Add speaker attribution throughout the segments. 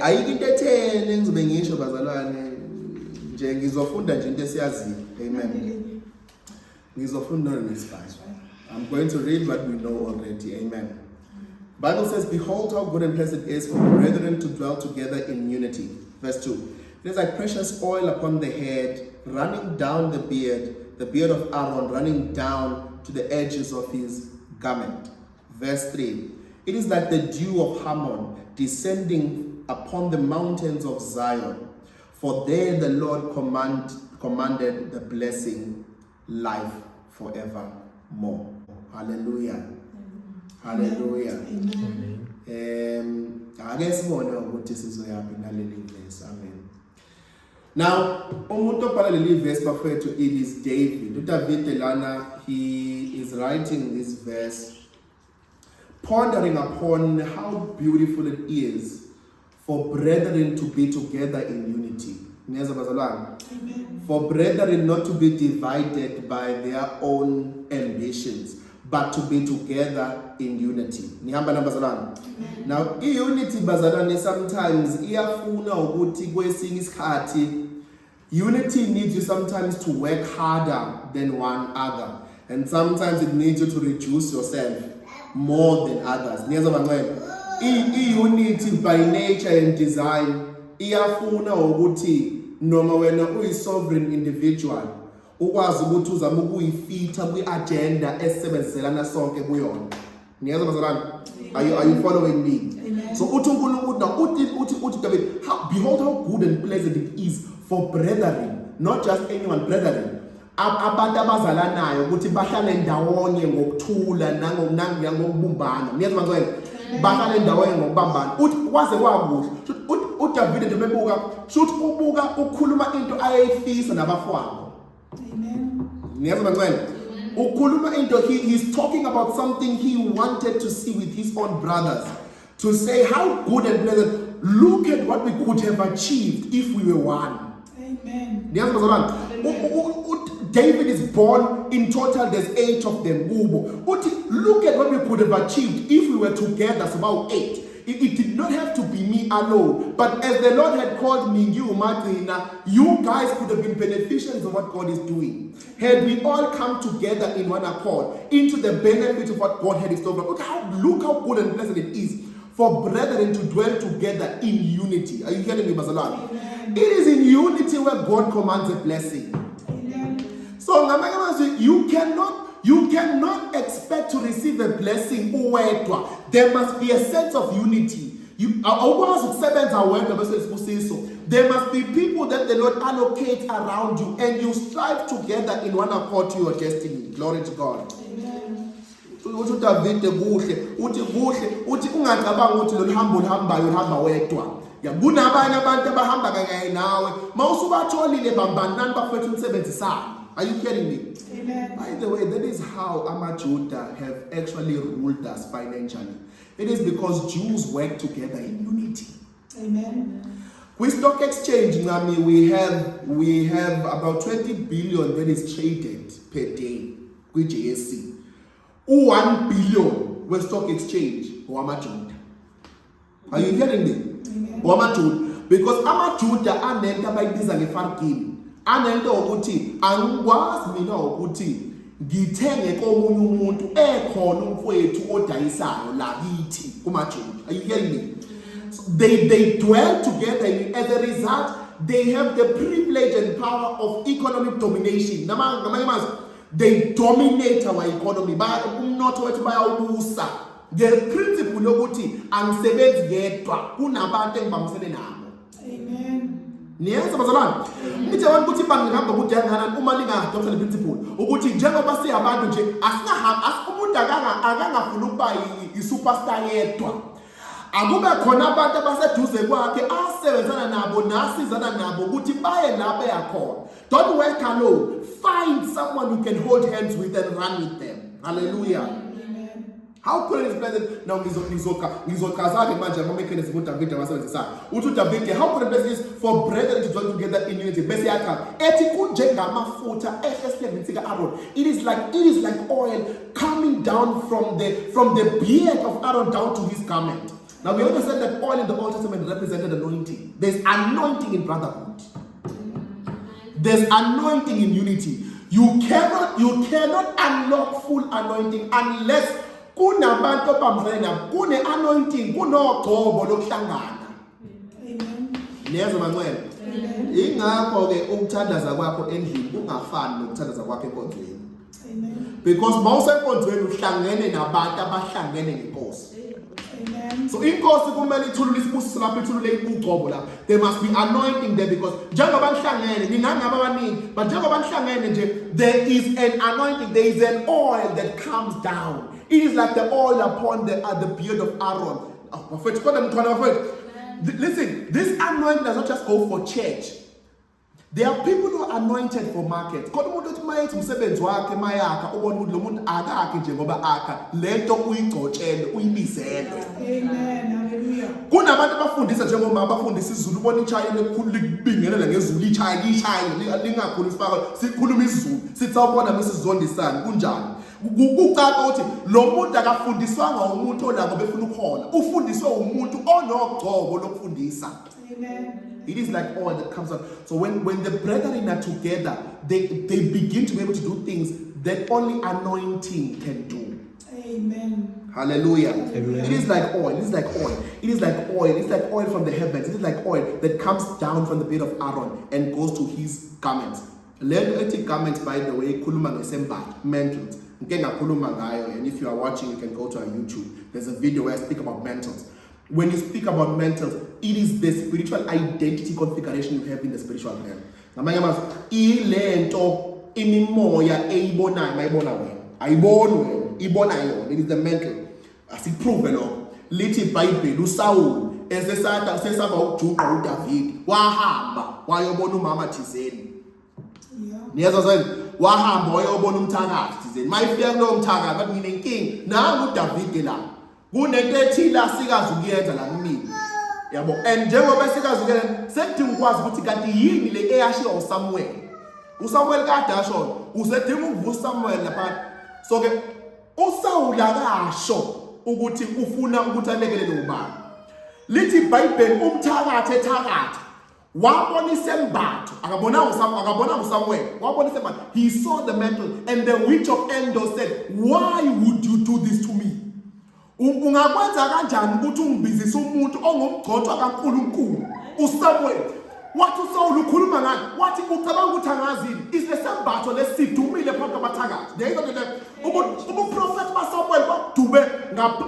Speaker 1: Ayikho into etheni engizobe ngisho bazalwane nje ngizofunda nje into esiyaziyo. Amen. Ngizofunda nesifana. I'm going to read what we know already. Amen. Bible says, behold how good and pleasant it is for brethren to dwell together in unity. Verse 2. It is like precious oil upon the head, running down the beard of Aaron, running down to the edges of his garment. Verse 3. It is like the dew of Hermon, descending upon the mountains of Zion. For there the Lord commanded the blessing, life forevermore. Hallelujah. Hallelujah. I guess Amen. Now, umuntu obhala leli verse bafethu, it is David. David Elana, he is writing this verse pondering upon how beautiful it is for brethren to be together in unity. For brethren not to be divided by their own ambitions, but to be together in unity. Now, unity bazalwane sometimes iyafuna ukuthi kwesinye isikhathi unity needs you sometimes to work harder than one other, and sometimes it needs you to reduce yourself more than others. Unity by nature and design iyafuna ukuthi noma wena uyi-sovereign individual ukwazi ukuthi uzama ukuyifitha kwi-agenda esisebenziselana sonke kuyona. Niyazwa bazalwane? Are you following me? Amen. So uthi uNkulunkulu uthi David, behold how good and pleasant it is for brethren, not just anyone, brethren, abantu abazalanayo ukuthi bahlale ndawonye ngokuthula nangokubumbana. Niyazwa bazalwane? Bahlale ndawonye ngokubambana. Uthi kwaze kwakuhle. uDavid nje mebuka shothi ubuka ukhuluma into ayayifisa nabafowabo. Amen. Niyazwa bazalwane? Ukhuluma into, he's talking about something he wanted to see with his own brothers, to say how good and pleasant, look at what we could have achieved if we were one. Amen. David is born, in total there's 8 of them. Look at what we could have achieved if we were together, so about 8. It did not have to be me alone, but as the Lord had called me, you guys could have been beneficiaries of what God is doing. Had we all come together in one accord into the benefit of what God had in store. Look how good and pleasant it is for brethren to dwell together in unity. Are you hearing me, Basalan? It is in unity where God commands a blessing. Amen. So you cannot expect to receive a blessing. There must be a sense of unity. There must be people that the Lord allocates around you, and you strive together in one accord to your destiny. Glory to God. Amen. Are you hearing me? Amen. By the way, that is how Amajuda have actually ruled us financially. It is because Jews work together in unity. Amen. With stock exchange, Nami, we have about 20 billion that is traded per day with JSC. 1 billion with stock exchange for Amajuda. Are you hearing me? Amajuda. Because Amajuda anenta by this and farking. Anento ukuthi angikwazi mina ukuthi ngithenge komunye umuntu ekhona umfowethu odayisayo la kithi kumaJuda. Are you hearing me? So they dwell together. As a result, they have the privilege and power of economic domination. They dominate our economy. Umnotho wethu bayawubusa ngeprinciple lokuthi angisebenzi yedwa kunabantu engibambisene nabo.
Speaker 2: Amen.
Speaker 1: Niyenza bazalwane. Ngithi abantu ukuthi bangihamba ukuthi yangana uma lingadopta le principle ukuthi njengoba siyabantu nje umuntu akangafuna ukuba i-superstar yedwa. Akube khona abantu abaseduze kwakhe asebenzana nabo nasizana nabo ukuthi baye lapha yakhona. Don't work alone. Find someone you can hold hands with and run with them. Hallelujah. How could it be now ngizokazake manje ngomekene sibu David abasebenzisa uthi David how could it be for brethren to dwell together in unity bese yakha ethi kunjengamafutha ehlesivini ka Aaron. It is like oil coming down from the beard of Aaron down to his garment. Now we understand that oil in the Old Testament represented anointing. There's anointing in brotherhood. There's anointing in unity. You cannot unlock full anointing unless kunabantu abambisene nabo kune anointing kunogcobo lokuhlangana.
Speaker 2: Amen.
Speaker 1: Niyezwa mancane. Ingakho ke ukuthandaza kwakho endlini kungafani nokuthandaza kwakho enkonzweni.
Speaker 2: Amen.
Speaker 1: Because mawusenkonzweni uhlangene nabantu abahlangene ngeNkosi.
Speaker 2: Amen.
Speaker 1: So inkosi kumele ithulule isibusiso lapho ithulule ugcobo lapho. There must be anointing there because njengoba nihlangene ningangaba abaningi but njengoba nihlangene nje there is an anointing, there is an oil that comes down. It is like the oil upon the beard of Aaron. Listen, this anointing does not just go for church. There are people who are anointed for market. Kodwa umuntu uthi mayethi umsebenzi wakhe mayakha ubona ukuthi lo muntu akakhe nje ngoba akha lento uyigcotshele uyibizele.
Speaker 2: Amen. Hallelujah.
Speaker 1: Kunabantu abafundisa njengoma abafundisa isiZulu ubona ichayini elikhulu likubingelela ngezulu ichayini lingakhulu sifaka sikhuluma isiZulu sithi awubona mesizondisana kunjani. Kucaca ukuthi lo muntu akafundiswanga umuntu olako befuna ukuhola ufundiswe umuntu onogcobo lokufundisa.
Speaker 2: Amen.
Speaker 1: It is like oil that comes out. So when the brethren are together, they begin to be able to do things that only anointing can do.
Speaker 2: Amen.
Speaker 1: Hallelujah. Amen. It is like oil. It is like oil. It is like oil. It's like oil from the heavens. It is like oil that comes down from the beard of Aaron and goes to his garments. Learn garments, by the way, kuluma ngesembatho, mantles. And if you are watching, you can go to our YouTube. There's a video where I speak about mantles. When you speak about mantles, it is the spiritual identity configuration you have in the spiritual realm. Ngamanye amazwi ilento imimoya eyibonayo mayibona wena ayiboni wena ibona yona. It is the mantle. Asiprove lokho lithi iBhayibheli uSawuli sesaba ukujuqa uDavid wahamba wayobona umama thizeni. Niyezwa zweni wahamba wayobona umthakathi thizeni. Mayifika kulowo mthakathi bathi nginenkingi nangu uDavid la. Kunento ethile asikazi ukuyenza la kimi. Yabo. And njengoba sikazi ukuyenza sekudinga ukwazi ukuthi kanti yini le eyashiwa uSamuel. uSamuel kade asho usedinga ukuvusa uSamuel lapha. So ke uSawuli akasho ukuthi ufuna ukuthi alekelele ubani. Lithi iBhayibheli umthakathi ethakathi wabona isembatho akabona uSamuel wabona isembatho. He saw the mantle and the witch of Endor said, "Why would you do this to me?" Ungakwenza kanjani ukuthi ungibizise umuntu ongumgcotshwa kaNkulunkulu uSamuel? Wathi uSawuli ukhuluma ngani? Wathi ucabanga ukuthi angazini isesembatho lesidumile phakathi kwabathakathi. Ngeke nje ubuprofeti baSamuel badube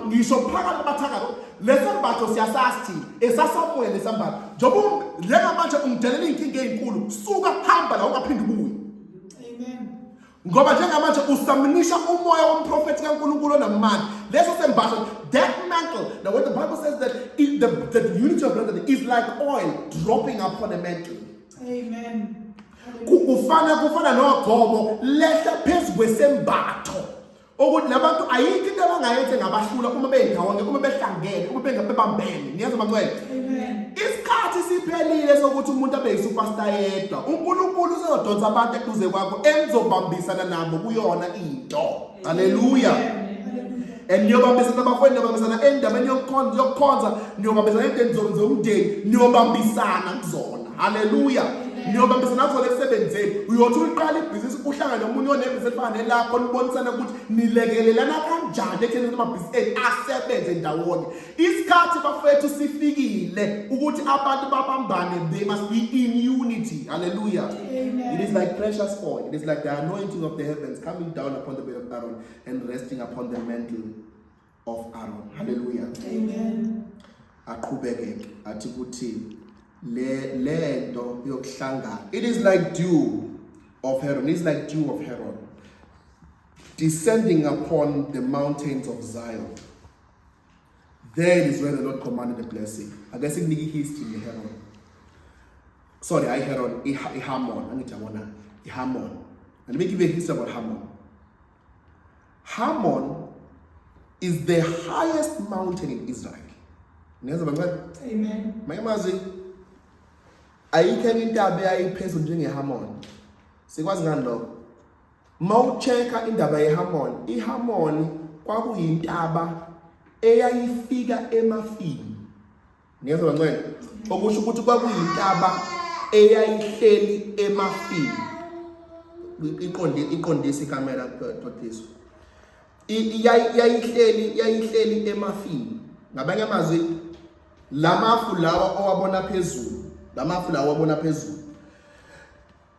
Speaker 1: ngisho phakathi kwabathakathi. Lesembatho siyasathi esaSamuel lesembatho. Njoba njengamanje ungidelela inkinga ezinkulu suka hamba la ungaphindi ubuye. Amen. Ngoba njengamanje usaminisha umoya womprofeti kaNkulunkulu onamandla. Leso sembatho, that mantle. Now when the Bible says that the unity of brethren is like oil dropping upon a mantle. Amen. Kufana nogcobo lehla phezu kwesembatho. Ukuthi labantu ayikho into abangayenza ngabahlula uma bendawonye uma behlangene uma bengabebambene. Niyazwa mangcwele. Amen. Isikhathi siphelile sokuthi umuntu abe yisuperstar yedwa. uNkulunkulu uzodonsa abantu eduze kwakho enzobambisana nabo kuyona into. Hallelujah. And niyobambisana abafowenu, niyobambisana endabeni yokukhonza, niyobambisana endabeni zomndeni, niyobambisana kuzona. Hallelujah. Niyobambisana kuzona ekusebenzeni. Uyothi uqala ibhizinisi uhlangane nomunye onebhizinisi efana nelakho nibonisana ukuthi nilekelelana kanjani ekuthenini amabhizinisi asebenze ndawonye. Isikhathi bafethu sifikile ukuthi abantu babambane. They must be in unity. Hallelujah. Amen. It is like precious oil. It is like the anointing of the heavens coming down upon the beard of Aaron and resting upon the mantle of Aaron. Hallelujah.
Speaker 2: Amen.
Speaker 1: Aqhubeke athi kuthi lento yokuhlangana. It is like dew of Aaron. It's like dew of Aaron descending upon the mountains of Zion. There is where the Lord commanded the blessing. I guess in the history in Aaron. Sorry, I Aaron, Hammon. Hammon. And let me give you a history about Hammon. Hammon is the highest mountain in Israel.
Speaker 2: Amen.
Speaker 1: Mayamazi ayikho intaba eyayiphezulu njengeHammon. Sikwazi ngani lokho? Mawucheka indaba yeHammon, iHammon kwakuyintaba eyayifika emafini. Niyezwa ngcwele? Okusho ukuthi kwakuyintaba eyayihleli emafini. Iqondisa ikamera tothiso. Yayihleli emafini. Ngabanye amazwi lamafu lawa owabona phezulu.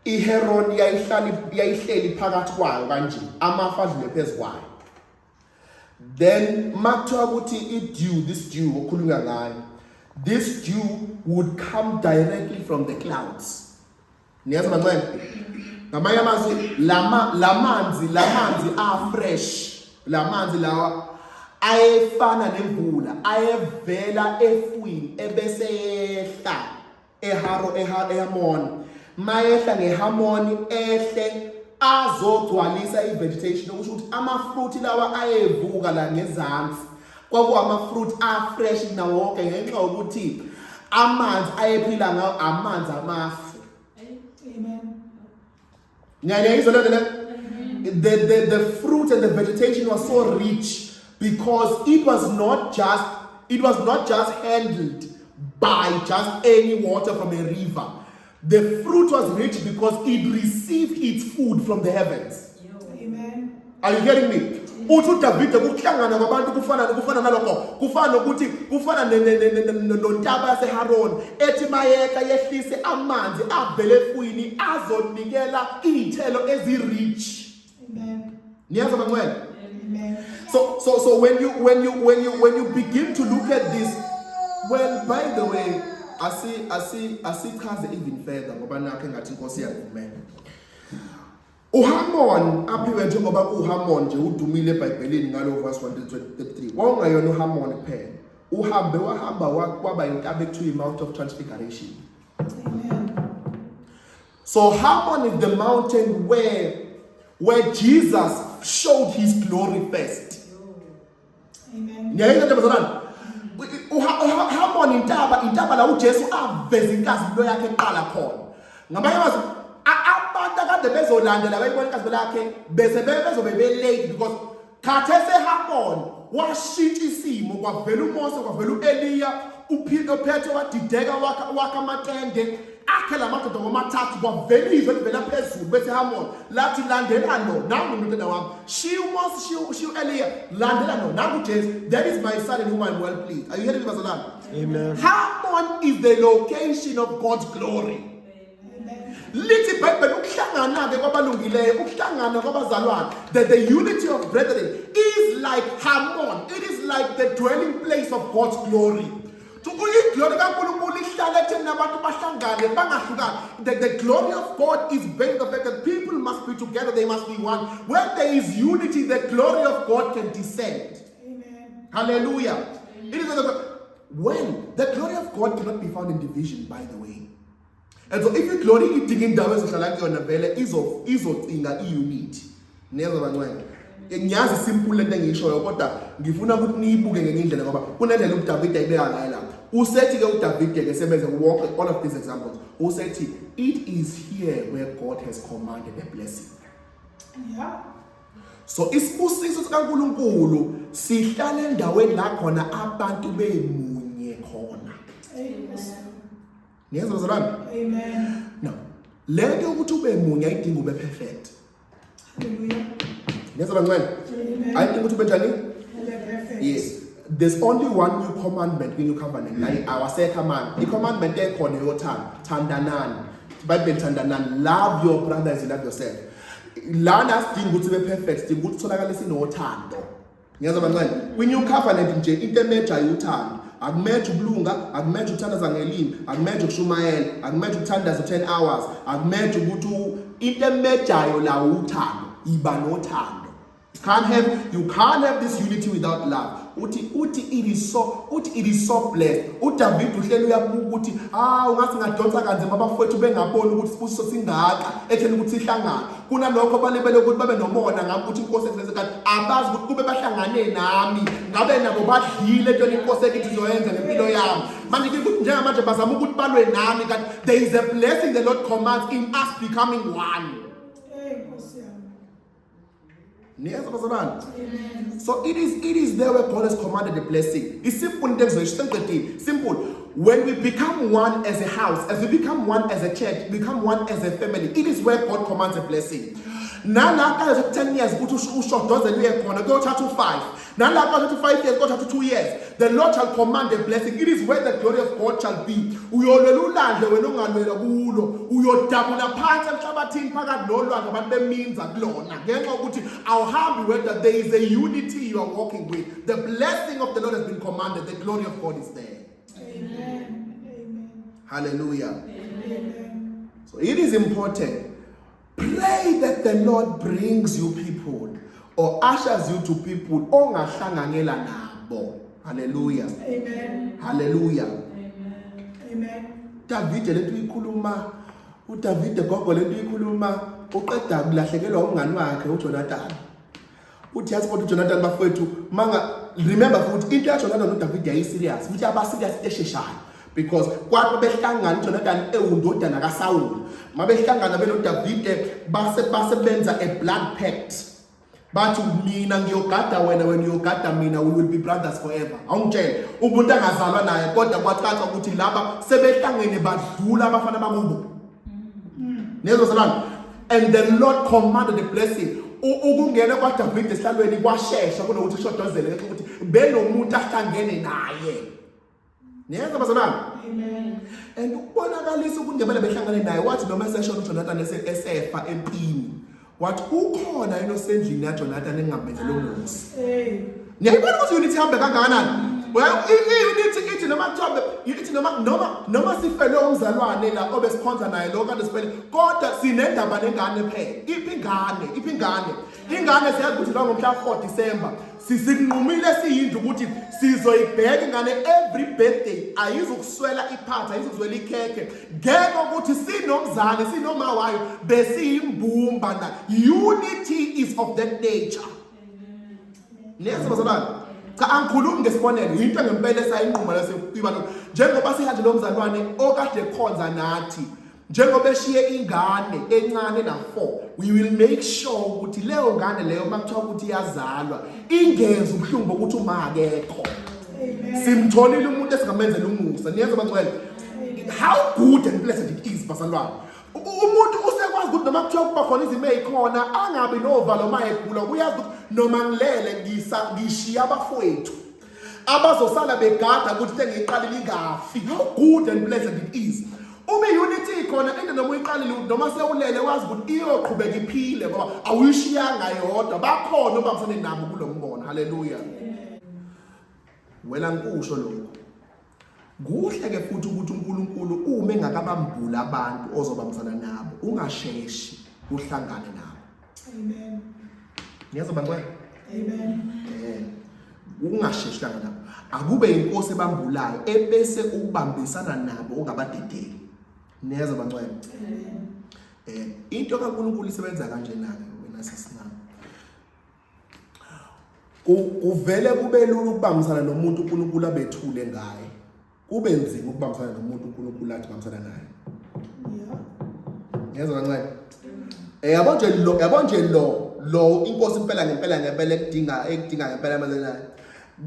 Speaker 1: iHeron yayihleli phakathi kwayo kanje, amafu adlule phezu kwayo. Then makuthiwa ukuthi this dew okhulunywa ngayo, this dew would come directly from the clouds. Niyazi mancane? Ngamanye amazwi lamanzi afresh, lamanzi lawa ayefana nemvula, ayevela efwini ebese ehla eHammon. Mayehla ngeHammon ehle azogcwalisa ivegetation, okusho ukuthi amafruit lawa ayevuka la ngezansi kwakuwama-fruit afresh nawo wonke ngenxa yokuthi amanzi ayephila ngawo amanzi amafu. Amen. The fruit and the vegetation was so rich because it was not just handled by just any water from a river. The fruit was rich because it received its food from the heavens.
Speaker 2: Amen.
Speaker 1: Are you getting me? Uthi uDavide kuhlangana kwabantu kufana nalokho, kufana ukuthi kufana nontaba yaseHaron ethi mayeka yehlise amanzi avele efwini azonikela izithelo ezirich.
Speaker 2: Amen.
Speaker 1: Niyazi bangcwele?
Speaker 2: Amen.
Speaker 1: So when you begin to look at this, well, by the way, asichaze even further ngoba nakho engathi inkosi yakuvumela. uHammon aphiwe njengoba kuHammon nje udumile eBhayibhelini ngalo verse 133. Wawungayona uHammon kuphela. Wahamba kwaba intaba ekuthiwa Mount of Transfiguration.
Speaker 2: Amen.
Speaker 1: So Hammon is the mountain where Jesus showed his glory first.
Speaker 2: Amen.
Speaker 1: uHammon intaba la uJesu aveza inkazimulo yakhe eqala khona. Ngamanye amazwi abantu akade bezolandela bayibona inkazimulo yakhe bese bezobe late because khathese Hammon washintsha isimo, kwavela uMose, kwavela uEliya, uPetro wadideka wakha amatende akhe lamadoda ngomathathu, kwavela izwi elivela phezulu bese Hammon lathi landela lo nangu umntwana wami, shiya uMose, shiya uEliya, landela lo nangu uJesu, that is my son in whom I am well pleased. Are you hearing me, bazalwane?
Speaker 3: Amen.
Speaker 1: Hammon is the location of God's glory. Lithi iBhayibheli ukuhlangana ke kwabalungileyo, ukuhlangana kwabazalwane, that the unity of brethren is like Hammon. It is like the dwelling place of God's glory. The glory of God is based on the fact that people must be together, they must be one. When there is unity, the glory of God can descend. Amen. Hallelujah. It is when the glory of God cannot be found in division, by the way. And so if you glory eating in Davos izodinga iunity. Neza bangcwele. Ngiyazi simple lento engishoyo kodwa ngifuna ukuthi niyibuke ngenye indlela ngoba kunendlela uDavid ayibeka ngayo lapha. Usethi ke uDavid ke sebeze wonke all of these examples. Usethi it is here where God has commanded a blessing.
Speaker 2: Yeah.
Speaker 1: So isibusiso sikaNkulunkulu sihlala endaweni la khona abantu bemunye khona.
Speaker 2: Amen.
Speaker 1: Niyezwa bazalwane?
Speaker 2: Amen.
Speaker 1: Now, lento ukuthi ube munye ayidingi ube perfect.
Speaker 2: Hallelujah.
Speaker 1: Niyezwa bangcwele?
Speaker 2: Amen.
Speaker 1: Ayidingi ukuthi ube njani?
Speaker 2: Perfect.
Speaker 1: Yes. There's only one new commandment in your covenant. Like our second command. The commandment there called yothando. Thandanani. Bible thandanani. Love your brother as you love yourself. Lana sidingi ukuthi ube perfect. Sidingi ukuthi utholakale sinothando. Ngiyazi bancane, kwi-new covenant nje into emeja uthando. Akumeja ukulunga, akumeja ukuthandaza ngelimi, akumeja ukushumayela, akumeja ukuthandaza 10 hours, akumeja ukuthi into emejayo la uthando, iba nothando. You can't have this unity without love. Uthi it is so blessed. uDavid uhleli uyabuka ukuthi ungathi ngadonsa kanzima abafowethu bengaboni ukuthi sibusiso singaka etheni ukuthi sihlangana. Kunalokho balebele ukuthi babe nomona ngabe ukuthi inkosi esenze kanti abazi ukuthi kube bahlangane nami ngabe nabo badlile into inkosi ekithi izoyenza ngempilo yami. Manje ukuthi njengamanje bazama ukuthi balwe nami kanti there is a blessing the Lord commands in us becoming one. So it is there where God has commanded the blessing. It's simple. When we become one as a house, as we become one as a church, become one as a family, it is where God commands a blessing. Nalapha 10 years ushodoze luye khona kuyothatha 5. Nalapha 5 years kuyothatha 2 years. The Lord shall command a blessing. It is where the glory of God shall be. Uyolwela ulandle wena ongalwela kulo. Uyodabula phansi emhlabathini phakathi nolwandle abantu beminza kulona. Ngenxa ukuthi awuhambi wedwa, there is a unity you are walking with. The blessing of the Lord has been commanded. The glory of God is there.
Speaker 2: Amen. Amen.
Speaker 1: Hallelujah.
Speaker 2: Amen.
Speaker 1: So it is important. Pray that the Lord brings you people or ushers you to people ongahlanganyela nabo. Hallelujah.
Speaker 2: Amen.
Speaker 1: Hallelujah.
Speaker 2: Amen.
Speaker 1: David lento ikhuluma, uDavid gogo lento ikhuluma uqeda kulahlekelwa umngani wakhe uJonathan. Uthi yazi kodwa uJonathan bafowethu remember futhi into yaJonathan noDavid yayi serious. Futhi aba serious esheshayo. Because kwathi behlangana uJonathan ewundodana kaSawuli mabehlangana benoDavid basebenza a blood pact bathi mina ngiyogada wena uyogada mina, we will be brothers forever. Awungitshela umuntu angazalwa naye kodwa kwacaca ukuthi laba sebehlangene badlula abafana bakubo. Nezo salami. And the Lord commanded the blessing. Ukungena kwaDavid esihlalweni kwashesha kunokuthi kushodozele ukuthi benomuntu ahlangene naye. Niyeza bazalwane?
Speaker 2: Amen.
Speaker 1: And ukubonakalisa ukuthi ngebele behlangane naye wathi noma eseshona uJonathan esefa empini. Wathi ukhona enosendlini yaJonathan engingambenzela umuzi. Niyayibona ukuthi unity ihambe kangakanani? Well, unity ithi noma kuthiwa ithi noma sifele umzalwane la obesikhonza naye lo kade sifele kodwa sinendaba nengane phela. Iphi ingane? Ingane siyazi ukuthi la ngomhla 4 December sisinqumile siyindlu ukuthi sizoyibheka ingane every birthday, ayizukuswela iphatha, ayizukuzwela ikhekhe. Ngeke ukuthi sinomzane sinoma wayo besiyimbumba na. Unity is of that nature. Niyeza bazalwane? Cha angikhulumi ngesibonelo, into ngempela esayinquma laseyiba njengoba sihambe lo mzalwane okade khonza nathi. Njengoba eshiye ingane encane na 4, we will make sure ukuthi leyo ngane leyo makuthiwa ukuthi iyazalwa ingeze ubuhlungu bokuthi uma akekho. Simtholile umuntu esingamenzela umusa. Niyenza bangcwele. How good and blessed it is bazalwane. Umuntu usekwazi ukuthi noma kuthiwa kuba khona izimo ezikhona angabi novalo mayegula uyazi ukuthi noma ngilele ngishiya abafowethu abazosala begada ukuthi sengiqalile ingafi. How good and blessed it is. Uma unity ikhona into noma uyiqalile noma sewulele wazi ukuthi iyoqhubeka iphile ngoba awuyishiyanga yodwa bakhona obambisene nabo kulombono. Hallelujah. Wena nkusho lokho. Kuhle ke futhi ukuthi uNkulunkulu uma engakabambula abantu ozobambisana nabo ungasheshi uhlangane nabo.
Speaker 2: Amen.
Speaker 1: Niyazi bangcwele?
Speaker 2: Amen.
Speaker 1: Ungasheshi uhlangana nabo. Akube inkosi ebambulayo ebese ukubambisana nabo ungabadedeli. Niyazi bangcwele? Into kaNkulunkulu isebenza kanje nayo wena sesinami. Kuvele kube lula ukubambisana nomuntu uNkulunkulu abethule ngaye. Kube nzima ukubambisana nomuntu uNkulunkulu athi bambisana naye. Niyazi bangcwele? Yabo nje lo inkosi impela ngempela ekudinga ngempela amazena.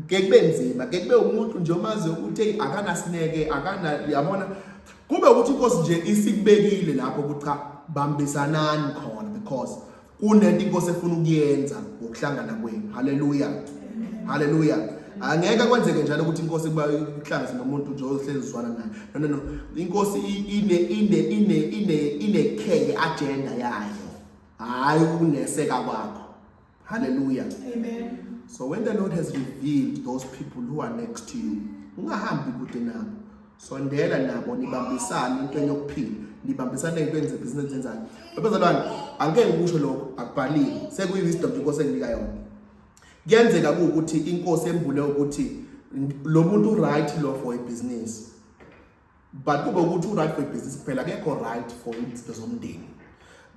Speaker 1: Kekube nzima, kekube umuntu nje omazi ukuthi akanasineke, yabona kube ukuthi inkosi nje isikubekile lapho ukuthi cha bambisanani khona because kunento inkosi efuna ukuyenza ukuhlangana kwenu. Hallelujah. Hallelujah. Angeke kwenzeke njalo ukuthi inkosi kuba ihlanganise nomuntu nje ohlezizwana naye. No. Inkosi ine key agenda yayo. Hayi uneseka kwakho. Hallelujah.
Speaker 2: Amen.
Speaker 1: So when the Lord has revealed those people who are next to you, ungahambi kude nabo. Sondela nabo nibambisane into yokuphila, nibambisane into business enzayo. Bazalwane, angeke ngikusho lokho akubhalile. Sekuyiwisdom inkosi enginika yona. Kuyenzeka ukuthi inkosi embule ukuthi lo muntu right lo for a business. But kube ukuthi right for a business kuphela akekho right for izinto zomndeni.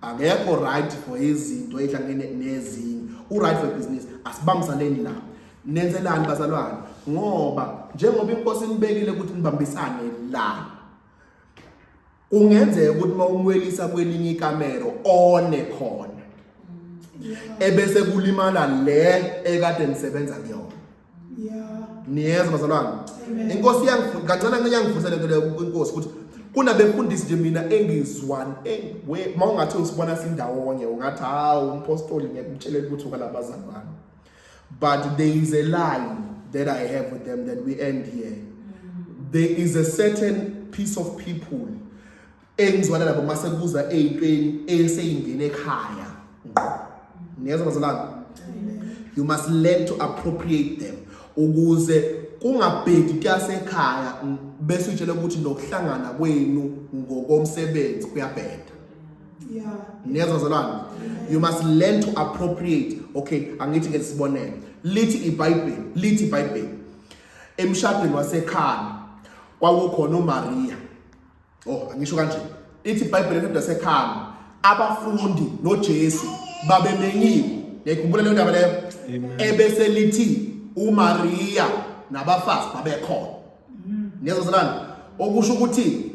Speaker 1: Akekho right for izinto ehlangene nezinye. Right for business asibambisaneni la. Nenzelani bazalwane? Ngoba njengoba inkosi inibekile ukuthi nibambisane la. Kungenzeka ukuthi mawumwelisa kwelinye ikamero one khona. Ebese kulimala le ekade nisebenza kuyona. Niyezwa bazalwane? Inkosi kancane ngiyangifundisele into leyo inkosi ukuthi kunabefundisi nje mina engizwani mawungathi usibona sindawonye ungathi hawo umpostoli ngiyakutshela ukuthi ukalabazalwane. But there is a line that I have with them that we end here. There is a certain piece of people engizwana labo masekuza eyintweni eseyingene ekhaya. Niyezwa bazalwane? You must learn to appropriate them ukuze kungabheki kuyasekhaya bese utshela ukuthi nokuhlangana kwenu ngokomsebenzi kuyabheda. Niyezwa bazalwane? You must learn to appropriate. Okay, angithi ke sibonele. Lithi iBhayibheli emshadweni wasekhaya kwakukhona uMaria. Angisho kanje. Ithi iBhayibheli emshadweni wasekhaya abafundi noJesu babemenyiwe. Ngikhumbula le ndaba leyo. Ebese lithi uMaria nabafazi babekhona. Niyezwa bazalwane? Okusho ukuthi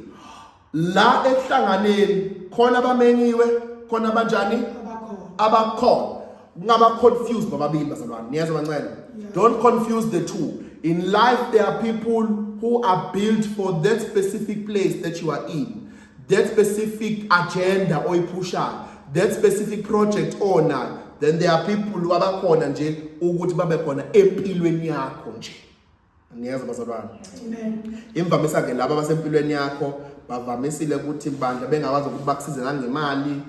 Speaker 1: la ehlanganeni khona abamenyiwe, khona abanjani? Abakhona. Ungaba confused bababili bazalwane. Niyezwa bancane? Don't confuse the two. In life there are people who are built for that specific place that you are in. That specific agenda oyiphushayo. That specific project onayo. Then there are people who abakhona nje ukuthi babe khona empilweni yakho nje. Niyezwa bazalwane? Amen. Imvamisa ke laba abasempilweni yakho bavamisile ukuthi bandla bengakwazi ukuthi bakusize ngemali.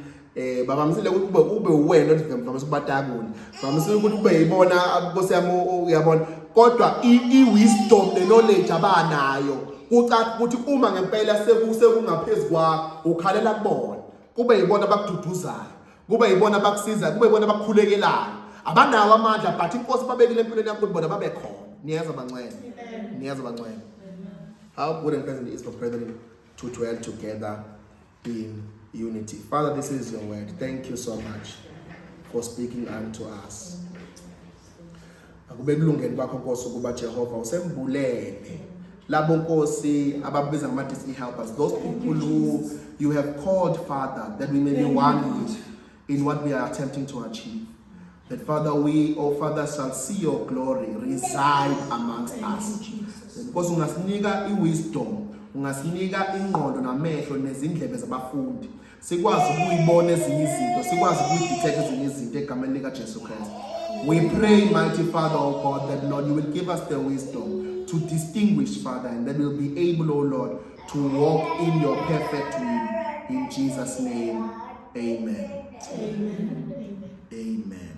Speaker 1: Bavamisile ukuthi ube uwena ovamisa ukubatakula. Bavamisile ukuthi ube yibona Nkosi yami uyabona. Kodwa i-wisdom ne-knowledge abanayo kucathi ukuthi uma ngempela sekungaphezulu kwakho ukhalela kubona. Kube yibona abakududuzayo. Kube yibona abakusiza, kube yibona abakukhulekelayo. Abanawo amandla but inkosi babekile empilweni yakho ukuthi bona babe khona. Niyezwa bancane? Niyezwa bancane? How good and pleasant it is for brethren to dwell together in unity. Father, this is your word. Thank you so much for speaking unto us. Akube kulungeni bakho Nkosi ukuba Jehova usembulele labo Nkosi ababiza ngama destiny helpers, those people who you have called, Father, that we may be one in what we are attempting to achieve. That Father, we, oh Father, shall see your glory reside amongst us. Because ungasinika wisdom, ungasinika ingqondo namehlo nezindlebe zabafundi. Sikwazi ukuyibona ezinye izinto, sikwazi ukuyidetect ezinye izinto egameni lika Jesu Christ. We pray, mighty Father, oh God, that Lord, you will give us the wisdom to distinguish, Father, and that we'll be able, oh Lord, to walk in your perfect will. In Jesus' name, amen. Amen. Amen.